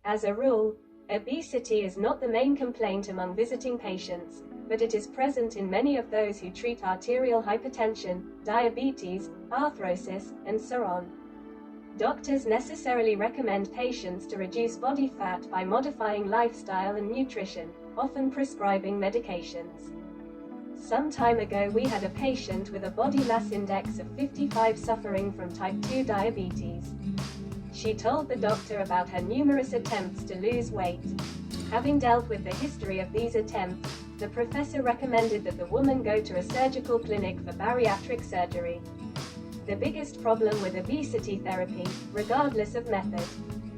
As a rule, obesity is not the main complaint among visiting patients, but it is present in many of those who treat arterial hypertension, diabetes, arthrosis, and so on. Doctors necessarily recommend patients to reduce body fat by modifying lifestyle and nutrition, often prescribing medications. Some time ago we had a patient with a body mass index of 55 suffering from type 2 diabetes. She told the doctor about her numerous attempts to lose weight. Having dealt with the history of these attempts, the professor recommended that the woman go to a surgical clinic for bariatric surgery. The biggest problem with obesity therapy, regardless of method,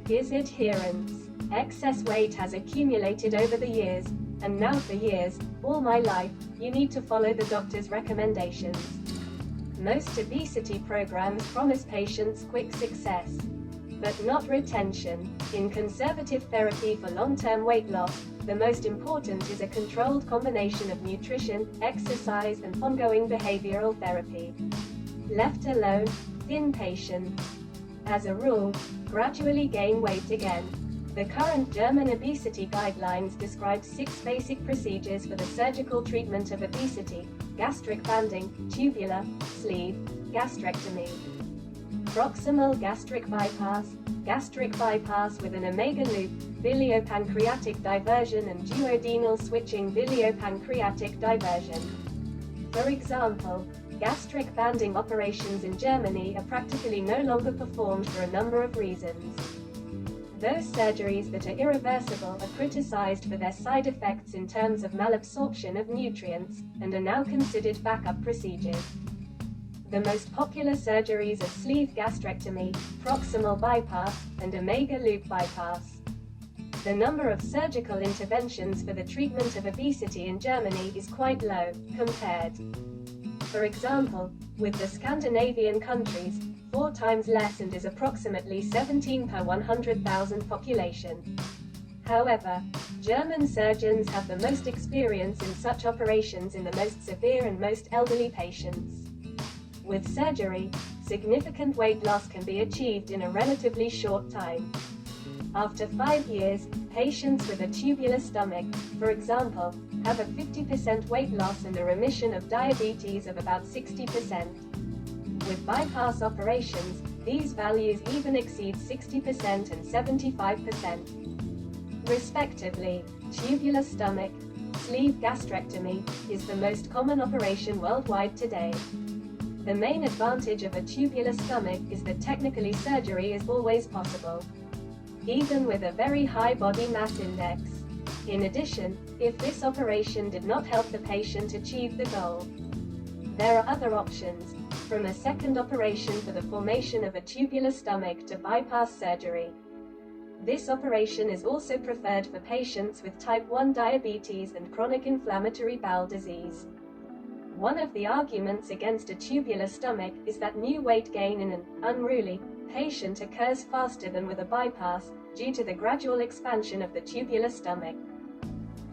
is adherence. Excess weight has accumulated over the years, and now for years, all my life, you need to follow the doctor's recommendations. Most obesity programs promise patients quick success, but not retention. In conservative therapy for long-term weight loss, the most important is a controlled combination of nutrition, exercise, and ongoing behavioral therapy. Left alone, thin patients, as a rule, gradually gain weight again. The current German obesity guidelines describe 6 basic procedures for the surgical treatment of obesity: gastric banding, tubular, sleeve, gastrectomy, proximal gastric bypass with an omega loop, biliopancreatic diversion, and duodenal switching biliopancreatic diversion. For example, gastric banding operations in Germany are practically no longer performed for a number of reasons. Those surgeries that are irreversible are criticized for their side effects in terms of malabsorption of nutrients, and are now considered backup procedures. The most popular surgeries are sleeve gastrectomy, proximal bypass, and omega loop bypass. The number of surgical interventions for the treatment of obesity in Germany is quite low, compared, for example, with the Scandinavian countries, 4 times less, and is approximately 17 per 100,000 population. However, German surgeons have the most experience in such operations in the most severe and most elderly patients. With surgery, significant weight loss can be achieved in a relatively short time. After 5 years, patients with a tubular stomach, for example, have a 50% weight loss and a remission of diabetes of about 60%. With bypass operations, these values even exceed 60% and 75%, respectively. Tubular stomach, sleeve gastrectomy, is the most common operation worldwide today. The main advantage of a tubular stomach is that technically surgery is always possible, even with a very high body mass index. In addition, if this operation did not help the patient achieve the goal, there are other options, from a second operation for the formation of a tubular stomach to bypass surgery. This operation is also preferred for patients with type 1 diabetes and chronic inflammatory bowel disease. One of the arguments against a tubular stomach is that new weight gain in an unruly patient occurs faster than with a bypass, due to the gradual expansion of the tubular stomach.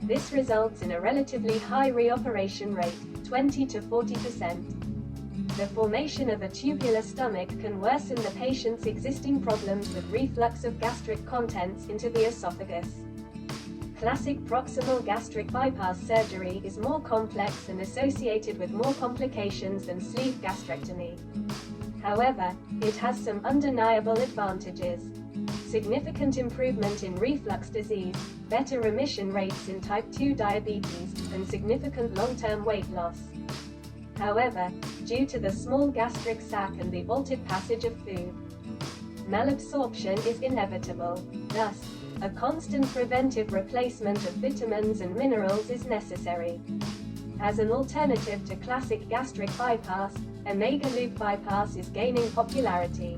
This results in a relatively high reoperation rate, 20 to 40%. The formation of a tubular stomach can worsen the patient's existing problems with reflux of gastric contents into the esophagus. Classic proximal gastric bypass surgery is more complex and associated with more complications than sleeve gastrectomy. However, it has some undeniable advantages: significant improvement in reflux disease, better remission rates in type 2 diabetes, and significant long-term weight loss. However, due to the small gastric sac and the altered passage of food, malabsorption is inevitable. Thus, a constant preventive replacement of vitamins and minerals is necessary. As an alternative to classic gastric bypass, omega loop bypass is gaining popularity.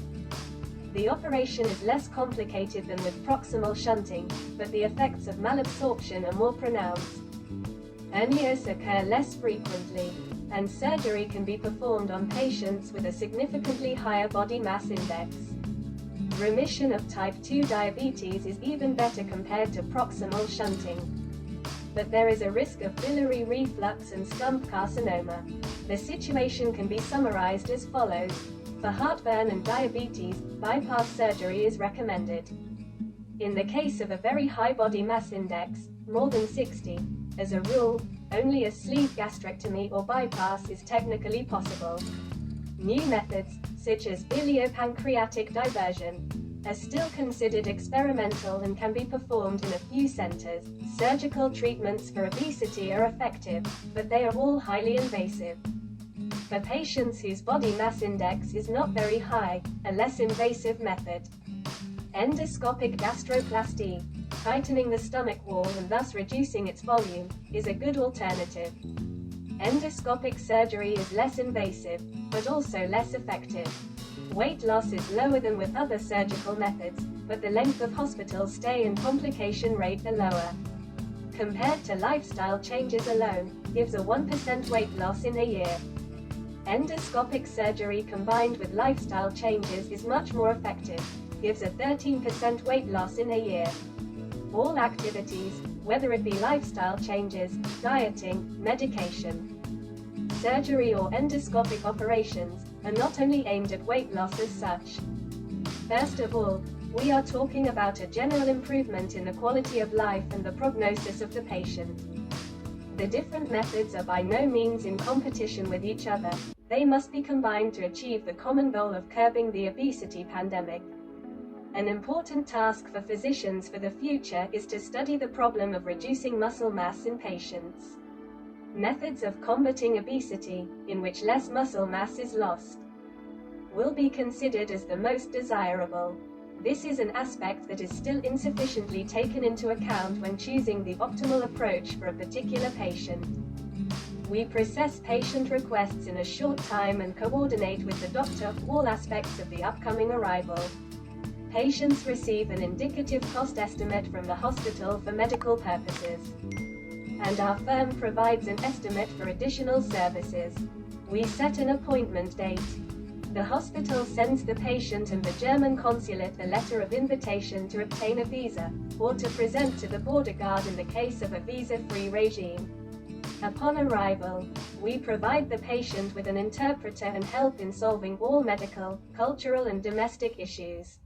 The operation is less complicated than with proximal shunting, but the effects of malabsorption are more pronounced. Hernias occur less frequently, and surgery can be performed on patients with a significantly higher body mass index. Remission of type 2 diabetes is even better compared to proximal shunting. But there is a risk of biliary reflux and stump carcinoma. The situation can be summarized as follows. For heartburn and diabetes, bypass surgery is recommended. In the case of a very high body mass index, more than 60, as a rule, only a sleeve gastrectomy or bypass is technically possible. New methods, such as biliopancreatic diversion, are still considered experimental and can be performed in a few centers. Surgical treatments for obesity are effective, but they are all highly invasive. For patients whose body mass index is not very high, a less invasive method, endoscopic gastroplasty, tightening the stomach wall and thus reducing its volume, is a good alternative. Endoscopic surgery is less invasive, but also less effective. Weight loss is lower than with other surgical methods, but the length of hospital stay and complication rate are lower. Compared to lifestyle changes alone, gives a 1% weight loss in a year. Endoscopic surgery combined with lifestyle changes is much more effective, gives a 13% weight loss in a year. All activities, whether it be lifestyle changes, dieting, medication, surgery or endoscopic operations, are not only aimed at weight loss as such. First of all, we are talking about a general improvement in the quality of life and the prognosis of the patient. The different methods are by no means in competition with each other. They must be combined to achieve the common goal of curbing the obesity pandemic. An important task for physicians for the future is to study the problem of reducing muscle mass in patients. Methods of combating obesity, in which less muscle mass is lost, will be considered as the most desirable. This is an aspect that is still insufficiently taken into account when choosing the optimal approach for a particular patient. We process patient requests in a short time and coordinate with the doctor all aspects of the upcoming arrival. Patients receive an indicative cost estimate from the hospital for medical purposes, and our firm provides an estimate for additional services. We set an appointment date. The hospital sends the patient and the German consulate a letter of invitation to obtain a visa, or to present to the border guard in the case of a visa-free regime. Upon arrival, we provide the patient with an interpreter and help in solving all medical, cultural and domestic issues.